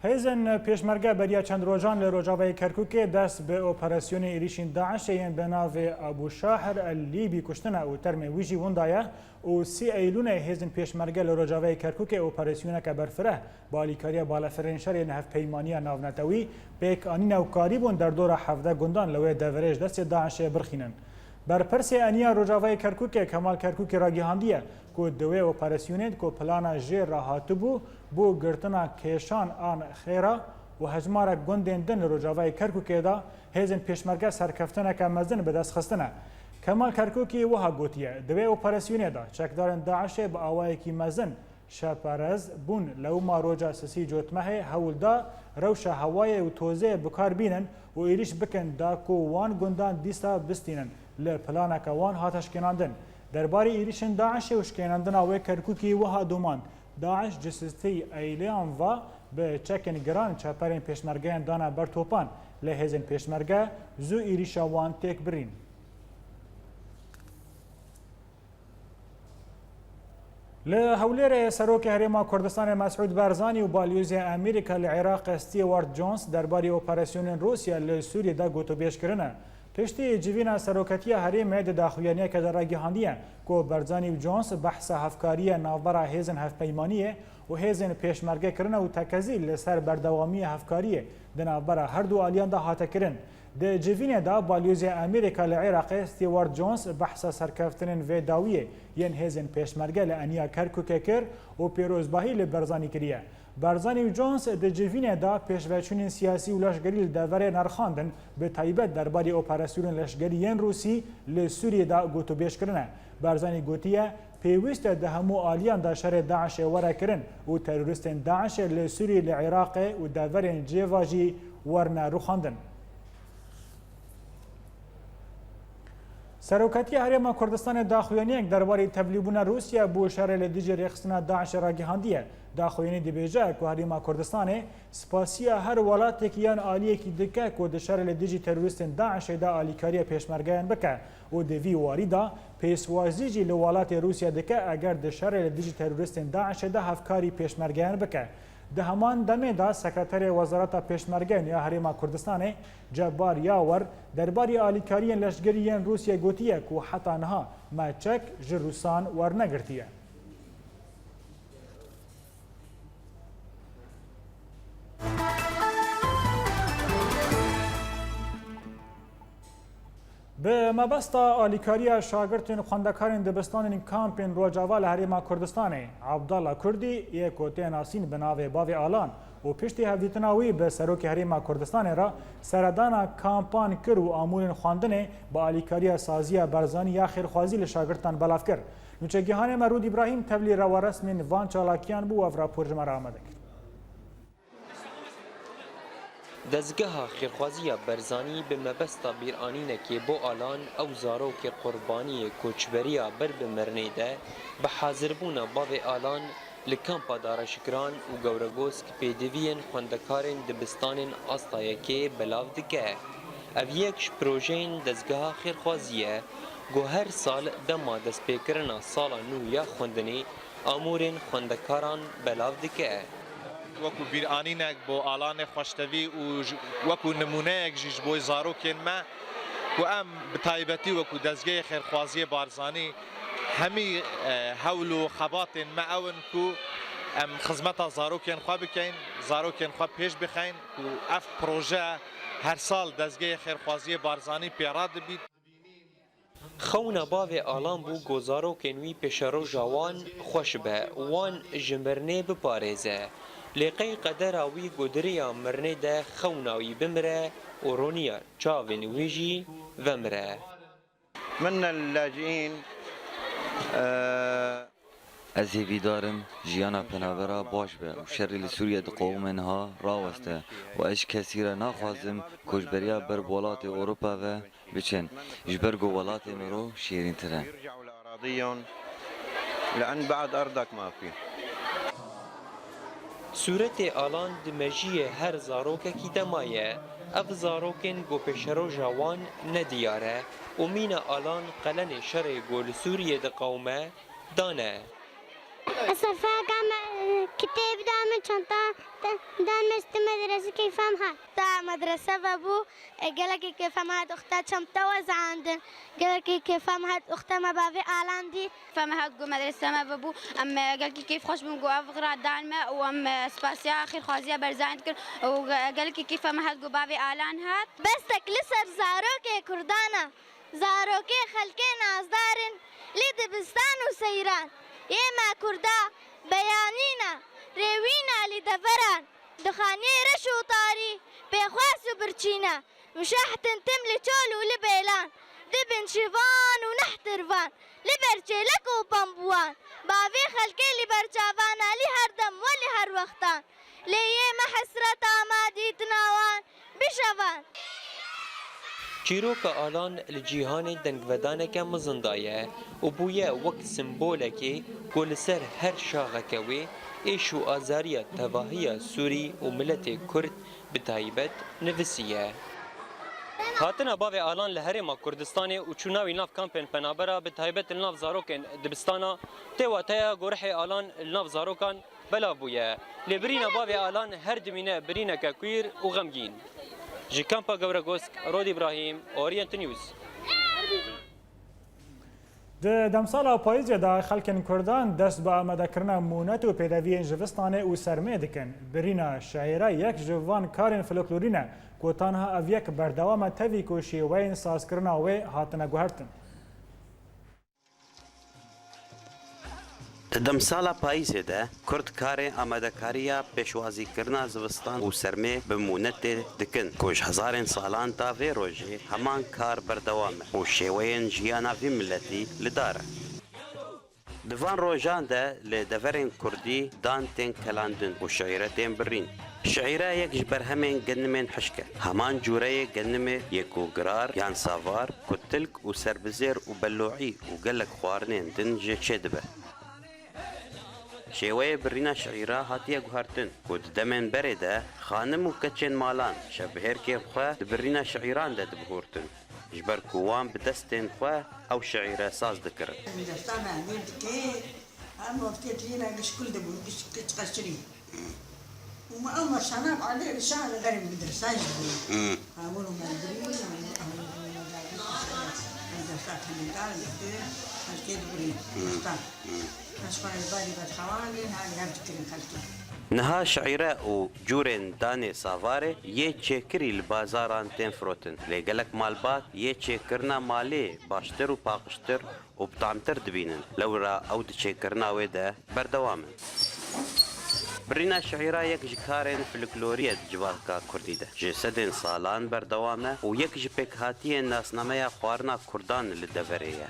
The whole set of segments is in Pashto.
هیزن پیشمرگه بریا چند روزان لروجاوی کرکوک دست به اپراسیون ایریشین داعش به ناو ابو شاحر اللیبی کشتنه او ترم ویجی وندایه او 3 ایلون هیزن پیشمرگه لروجاوی کرکوک اپراسیون که برفره بالیکاری بالافرین شر نهف پیمانی ناونتوی پیک آنین او کاریبون در دور 17 گندان لوی دورش دست داعش برخینن بر پرس انیا روجاوی کرکوک کمال کرکوک را گیهاندیه کو دوی اپراسیونید کو پلانا جه راحتبو بو گرتنا کشان آن خیره و هجمار گندین دن روجاوی کرکوک دا هیزن پیشمرگه سرکفتنه که مزن به دست خستنه کمال کرکوکی وها گوتیه دوی اپراسیونید دا چکدارن داعش با آوایی کی مزن شپرز بون لو ما روجا سسی جوتمه هول دا روش هوای و توزه بکار بینن و ایریش بکن دا کو وان گندان دیستا بستینن لپلانا که وان هاتش کناندن درباره ایریشن داعش و شکناندن آوه کرکوکی وها دوماند داعش جسستی ایلیان و به چکن گران چپرین پیشمرگه دانا بر توپان لحظن پیشمرگه زو ایریشا وان تک برین لهولیر سروک هرما کردستان مسعود بارزانی و بالیوز امریکا لعراق استیوارد جونز درباره اپراسیون روسیا لسوریه دا گوتو بیش کرنه پشتی جوینا سروکتی هرم د داخلیانه که در گهاندیه کو برزانی و جونز بحث هفکاری ناوبرا هیزن هفپیمانیه و هیزن پیشمرگه کرنه و تکزی لسر بردوامی هفکاریه د ناوبرا هر دو آلیان دا هاته کرن د جوینه دا بالیوز امریکا لعراق استیوارد جونز بحث سرکفتن و داویه ین هیزن پیشمرگه لانیا کرکوک کر و پیروزباهی لبرزانی کریه بارزانی و جونز د جوینه دا پیشوچون سیاسی و لشگری دور نرخاندن به تایبت درباره اپراسیون لشگریین روسی لسوریه دا گوتو بیش کرنه بارزانی گوتیه پیوست ده همو آلیان دا شر داعش وره کرن و تروریستین داعش لسوریه لعراق و دورین جیواجی ورنه روخاندن سروکتی هرما کردستان داخویانی درباره تبلیغون روسیه بو شر لدیج رخصنا داعش را گهاندیه داخویانی دیبیجه که هرما کردستان سپاسیا هر ولات کیان عالیه کی دکه کو د شر لدیج تروریست داعش دا علیکاری پیشمرگان بکه او د وی واریدا پیشوازی له ولات روسیه دکه اگر د شر لدیج تروریست داعش دا هفکاری پیشمرگان بکه ده همان دمه دا سکرتر وزارت پیشمرگان یا هرما کردستان جبار یاور درباره آلیکاری لشگریین روسیه گوتیه که حتی نها مچک جروسان ورنگرتیه به مبستا آلیکاری شاگردین خواندکارین دبستانین کامپین روجاوال هریما کردستان عبدالله کردی یک وتین آسین به ناو باوی آلان و پشتی هفدیتناوی به سروک هریما کردستان را سردانا کامپان کر و آمولین خواندن با آلیکاری سازی برزانی یا خیرخوازی لشاگردان بلاف کر نوچه گیهان مرود ابراهیم تبلی رو رسمین وان چالاکیان بو و راپور جمعه را آمده کرد. دزگاه خیرخوازی برزانی به مبستا بیرانینه که بو آلان او زارو که قربانی کوچبریا بر بمرنه ده به حاضربون باو آلان لکامپا دارشکران و گورگوس که پیدوین خوندکارین دبستانین آستایه که بلاو دکه. او یکش پروژین دزگاه خیرخوازیه گو هر سال دما دست پیکرنا سالا نو یا خوندنی آمورین خوندکاران بلاو دکه. وکو بیرانینک با آلان خوشتوی و وکو نمونه یک جیش بوی زاروکین ما و ام بتایبتی وکو دزگه خیرخوازی بارزانی همی حول و خبات ما اون کو ام خدمت زاروکین خواه بکین زاروکین خواه پیش بخین و اف پروژه هر سال دزگه خیرخوازی بارزانی پیراد بید خونا باوی آلان بو گوزارو کنوی پیشرو جوان خوش به وان جمرنه بپاريزه لقي قدراوي قدريا مرنه ده خوناوي بمره ورونيا چاوين ويجي ومره من اللاجئين از هیویدارم جیانا پناورا باش به و شر لسوریه قومنها راوسته و اش کسی را نخوازم کشبریا بر ولات اروپا و بچن جبرگو ولات مرو شیرین تره يرجعوا لأراضيهم لأن بعد أرضك ما في صورت آلان دمجیه هر زاروکه کی دمایه اف زاروکن گو پیشرو جوان ندیاره و مین آلان قلن شر گول سوریه ده قومه دانه صفا كم كتاب دام چنتا دا مست مدرسة كيف فهمها تاع مدرسة بابو قالك كيف فهمها أختها شمتة وزعندن قالك كيف فهمها أختها ما بافي آلاندي فهمها جو مدرسة ما بابو قالك كيف خوش من جوا فقرة دالمة وأم سباسيا آخر خازية برزاند كر وقالك كيف فهمها جو بافي آلان هات بس تكلسر زاروكي كردانا زاروكي خلكي نازدارن لي دبستان وسيران يما كردا بيانينا روينا لدفران دخاني رشو طاري بيخواس وبرشينا مشاحة تملي تول ولبيلان دبن شيفان ونحترفان لبرشي لك وبامبوان بافي خلقي لبرشافان لي هردم ولي هر وقتان ليه ما حسرة ما ديتناوان بشفان چیرۆکە ئالان لە جیهانێ دەنگڤدانێکە مزندایە و بوویە وەک سمبۆلێکی کۆ لەسەر هەر شاغەکە وێ ئێش و ئازاریە تەڤاهیە سووری و ملەتێ کورد بتایبەت نڤسیە. هاتنە bavê ئالان لە هەرێما کوردستانê û çûnawî nav kampên penabera bi taybet li nav zarokên dibistana tê wateya gorehê alan li nav zarokan belav bûye. Lêbirîna bavê alan her dimîne birîneke kûr û xemgîn. Ji kampa Gewregosk, Rod İbrahim, Orient News. Di demsala payîzê de xelkên Kurdan dest bi amedekirina mûnet û pêdeviyên jivistanê û sermê dikin. Birîna şeîra yek ji van karên folklorî ne ku tanha ev yek berdewama tevî ku şêweyên sazkirina wê hatine guhertin. Di demsala payîzê de Kurd karê amedekariya pêşwazîkirina zivistan û sermê bi mûnetê dikin ku ji hezarên salan ta vê rojê heman kar berdewam e û şêweyên jiyana vî milletî li dar e. Di van rojan de li deverên Kurdî dan tên kelandin û şeîretên birîn. Şeîra yek ji berhemên genimên hişk e. Heman cûreyê genimê yek û girar yan savar ku tilk û serbizêr û belloî û gelek xwarinên din jê çê dibe. شێوەیە birîna şeîra hatiye guhertin ku di demên berê de xanim û keçên malan şevbihêrkên xwe di birîna şeîran de dibihurtin ji ber ku wan bi destên xwe ew şeîre saz dikirin. Niha şeîre û cûrên danê savarê yê çêkirî li bazaran tên firotin. Lê gelek malbat yê çêkirina malê baştir û paqiştir û bitamtir dibînin. Lewra ew di çêkirina wê de berdewam in. Birîna şeîra yek ji karên folklorî ye di civaka Kurdî de. Ji sedên salan berdewam e û yek ji pêkhatiyên nasnameya xwarina Kurdan li deverê ye.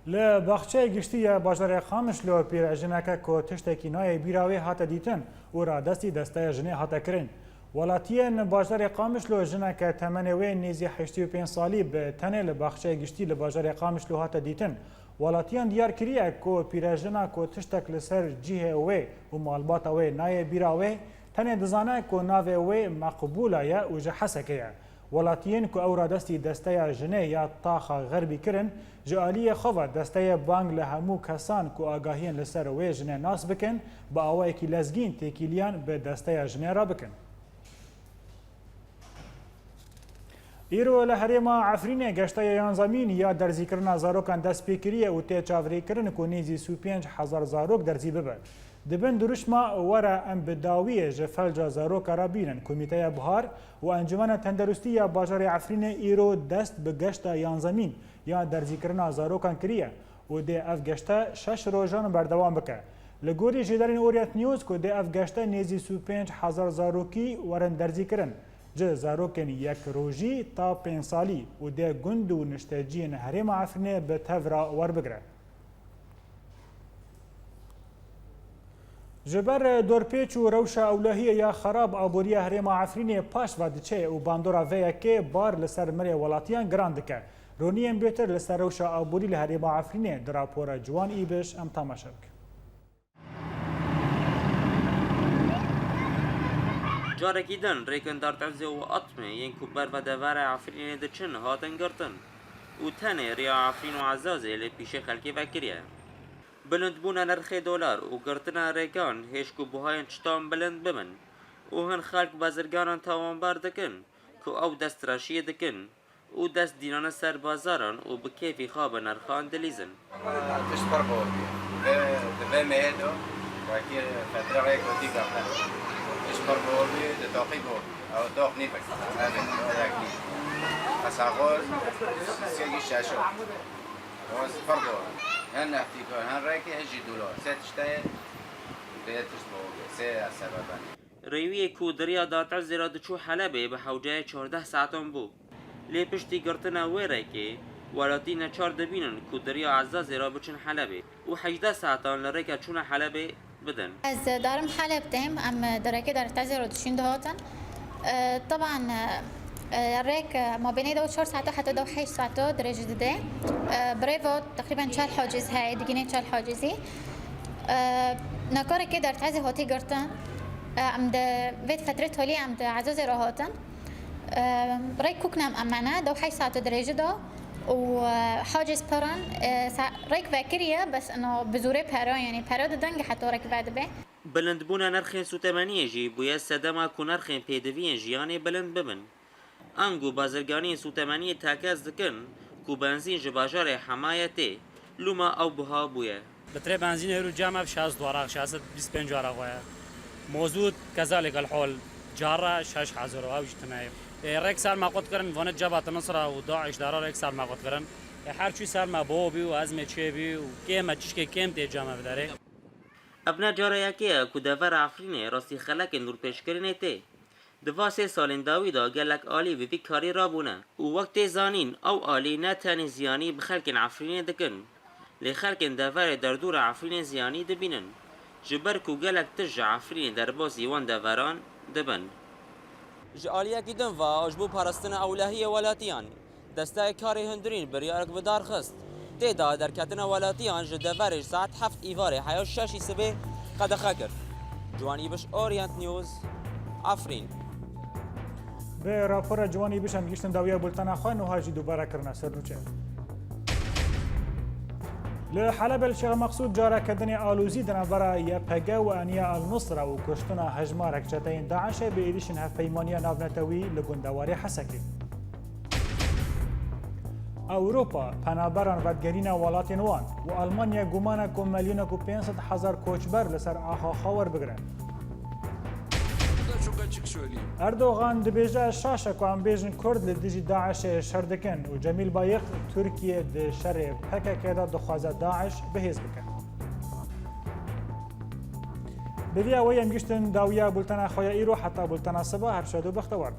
Li baxçeyê giştî ya bajarê Xamişlo pîrejineke ku tiştekî nayê bîra wê hate dîtin û radestî desteya jinê hate kirin. Welatiyên bajarê Xamişlo jineke temenê wê nêzî 85 salî bi tenê li baxçeyê giştî li bajarê Xamişlo hate dîtin. Welatiyan diyar kiriye ku pîrejina ku tiştek li ser cihê wê û malbata wê nayê bîra wê tenê dizane ku navê wê meqbûla ye û ji hesekê ye. Welatiyên ku ew radestî desteya jinê ya taxa Xerbî kirin ji aliyê xwe ve desteya bang li hemû kesan ku agahiyên li ser wê jinê nas bikin bi awayekî lezgîn têkîliyan bi desteya jinê re bikin. Îro li herêma Efrînê geşteya yanzemîn ya derzîkirina zarokan destpêkiriye û tê çavirîkirin ku nêzî 25,000 zarok derzî bibe. Dibin duruşma were em bi dawiyê ji felca zaroka re bînin. Komîteya Bihar û Encumena Tenderustî ya bajarê Efrînê îro dest bi geşta yanzemîn ya derzîkirina zarokan kiriye û dê ev geşte 6 rojan berdewam bike. Li gorî jêderên Orient News ku dê ev geşte nêzî 25,000 zarokî werin derzîkirin. Ji zarokên yek rojî ta 5 salî û dê gund û nişteciyên herêma Efrînê bi tevra werbigire. Ji ber dorpêç û rewşa ewlehiyê ya xerab aboriya herêma Efrînê paş ve diçe û bandora vê yekê bar li ser mirê welatiyan giran dike. Roniyên bêtir li ser rewşa aborî li herêma Efrînê di rapora Ciwan Îbiş em tamaşa bikin. Carekî din rêkên dertevzê û atmê yên ku ber ve devera Efrînê diçin hatin girtin û tenê rêya Efrîn û Ezazê lê pîşê xelkê vekiriye. بلندبوونا نرخی دلار و گرتنا ڕێکان هێشک و بوهایان شتان بلند ببن و هەن خەڵک بازرگانان تاوانبار دەکەن کە ئەو دەستراشیە دەکەن و دەست دینانە سەر بازاران و بە کێفی خوا بە نرخان دەلیزن. هن احتكار هن رايكي هجي دولار ست شتاية بيتش بوغي سي سببا ڕێویەک و دەریا داتەزێرا دەچوو حەلەبێ بە حەوجەیە 14 ساعتان بوو. لێ پشتی گرتنە وێڕێکێ وڵاتی نەچار دەبینن کو دەریا عەزازێرا بچن حەلەبێ و 18 ساعتان لە ڕێکە چوونە حەلەبێ بدن. از دارم حلب دهم ام دركه در تزير دشين دهاتن طبعا الريك ما بين 4 ساعات حتى 8 ساعات درجه ده بريفو تقريبا 4 حاجز هاي دقيقه 4 حاجزي نكاره که در تزي هاتي گرتن ام ده وقت فتره تولي ام ده عزاز راهاتن ريك كوكنام امانه 8 ساعات درجه ده وحاجز بران ريك فاكريه بس انه بزوره برا يعني برا دنگ حتى ريك بعد به بلندبوونا نرخێن سوتەمەنیەژی بووە سەدەما کو نرخێن پێدەویەن ژیانێ بلند ببن. ئەنگ و بازرگانی سوتەمەنیە تاکەس دکن کو بنزین ji bajarê Hemayê tê lûma ew buha bûye. بتري بنزين هيرو جامع بشاز دوراق شاسد 25 جارة خويا موجود كذلك الحول جارة شاش حزر أو اجتماعي ريك سال ما قد كرن فانت جبهة النصرة وداعش دارا ريك سال ما قد كرن هر شو سال ما بوبي وأزمة شيبي وكيم تشكي كيم تي جامع بداري ابنا جارەیەکەیە کو دەڤەر عەفرینێ ڕاستی خەلەکێ نورپێشکردنێ تێ دوا سێ ساڵên داویدا gelek alî bi vî karî rabûne û wek tê zanîn ew alî ne tenê ziyanî bi xelkên Efrînê dikin lê xelkên deverê derdûra Efrînê ziyanî dibînin ji ber ku gelek tişt ji Efrînê derbasî wan deveran dibin. Ji aliyekî din va ji bo parastina ewlehiyê welatiyan desteyê karê hundirîn biryarek bi dar xist. تێدا دەرکەتنە وەلاتیان ji deverê saet 7 îvarê heya 6 sibê qedexe kir. Ciwanî biş Orient News Efrîn. به راپور جوانی بشم گشتن داویا بولتنا خواه نوهاجی دوباره کرنا سرنوچه لحلب الشيخ مقصود جارة كدني آلوزي دنبرا يا بقى وانيا النصرة وكشتنا هجمارك جتين داعش بإيديشن هفيمانيا نافنتوي لقندواري حسكي اوروپا پنابران ودگرین ولاتین وان و آلمانیا گمانه که میلیون و 500,000 کوچبر لسر آخا خاور بگرن. اردوغان دبیجه شاشه که هم بیجن کرد لدیجی داعش شردکن و جمیل بایق ترکیه ده شر پکه که دا دخوازه داعش بهیز بکن. بدیا ویم گشتن داویا بولتنا خویا ایرو حتی بولتنا صبح هر شدو بختوار.